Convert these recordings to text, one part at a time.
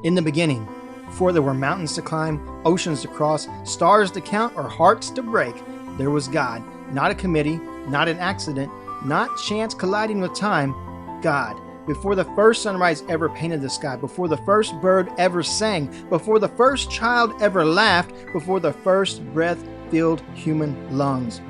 In the beginning, before there were mountains to climb, oceans to cross, stars to count, or hearts to break, there was God. Not a committee, not an accident, not chance colliding with time. God. Before the first sunrise ever painted the sky, before the first bird ever sang, before the first child ever laughed, before the first breath filled human lungs.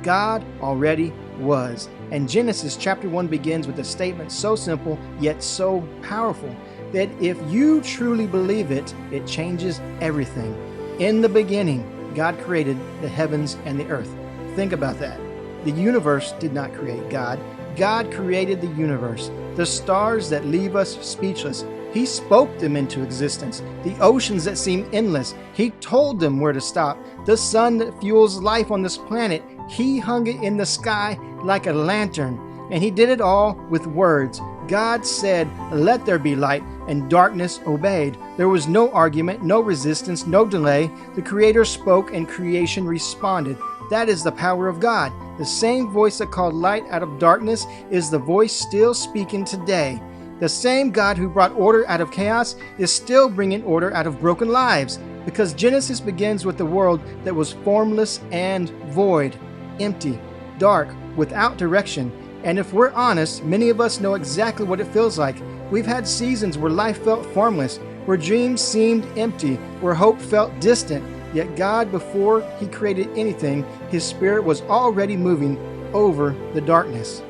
God already was. And Genesis chapter 1 begins with a statement so simple yet so powerful that if you truly believe it, it changes everything. In the beginning, God created the heavens and the earth. Think about that. The universe did not create God. God created the universe. The stars that leave us speechless, He spoke them into existence. The oceans that seem endless, He told them where to stop. The sun that fuels life on this planet, He hung it in the sky like a lantern. And He did it all with words. God said, "Let there be light," and darkness obeyed. There was no argument, no resistance, no delay. The Creator spoke and creation responded. That is the power of God. The same voice that called light out of darkness is the voice still speaking today. The same God who brought order out of chaos is still bringing order out of broken lives, because Genesis begins with the world that was formless and void, empty, dark, without direction. And if we're honest, many of us know exactly what it feels like. We've had seasons where life felt formless, where dreams seemed empty, where hope felt distant. Yet God, before He created anything, His Spirit was already moving over the darkness.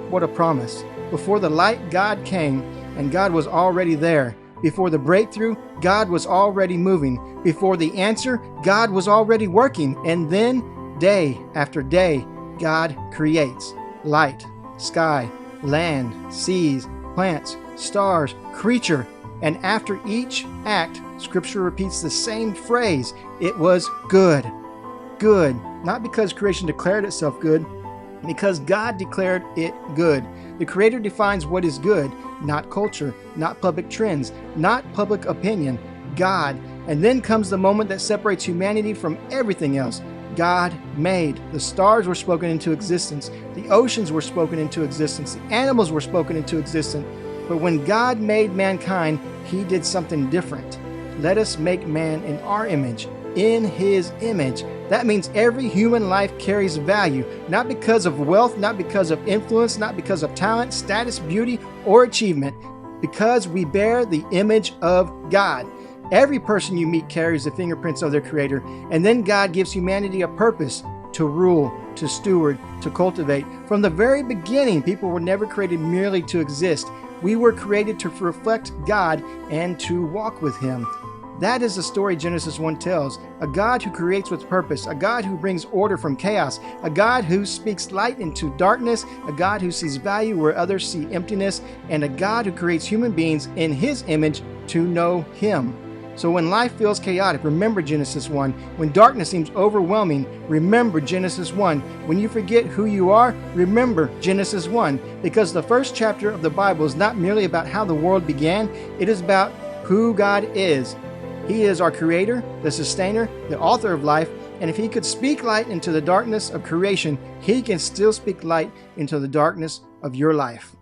What a promise. Before the light, God came, and God was already there. Before the breakthrough, God was already moving. Before the answer, God was already working. And then, day after day, God creates light, sky, land, seas, plants, stars, creature. And after each act, Scripture repeats the same phrase. It was good. Good. Not because creation declared itself good, because God declared it good. The Creator defines what is good, not culture, not public trends, not public opinion. God. And then comes the moment that separates humanity from everything else. God made. The stars were spoken into existence. The oceans were spoken into existence. The animals were spoken into existence. But when God made mankind, He did something different. Let us make man in our image, in His image. That means every human life carries value, not because of wealth, not because of influence, not because of talent, status, beauty, or achievement, because we bear the image of God. Every person you meet carries the fingerprints of their Creator, and then God gives humanity a purpose to rule, to steward, to cultivate. From the very beginning, people were never created merely to exist. We were created to reflect God and to walk with Him. That is the story Genesis 1 tells. A God who creates with purpose, a God who brings order from chaos, a God who speaks light into darkness, a God who sees value where others see emptiness, and a God who creates human beings in His image to know Him. So when life feels chaotic, remember Genesis 1. When darkness seems overwhelming, remember Genesis 1. When you forget who you are, remember Genesis 1. Because the first chapter of the Bible is not merely about how the world began, it is about who God is. He is our Creator, the Sustainer, the Author of life, and if He could speak light into the darkness of creation, He can still speak light into the darkness of your life.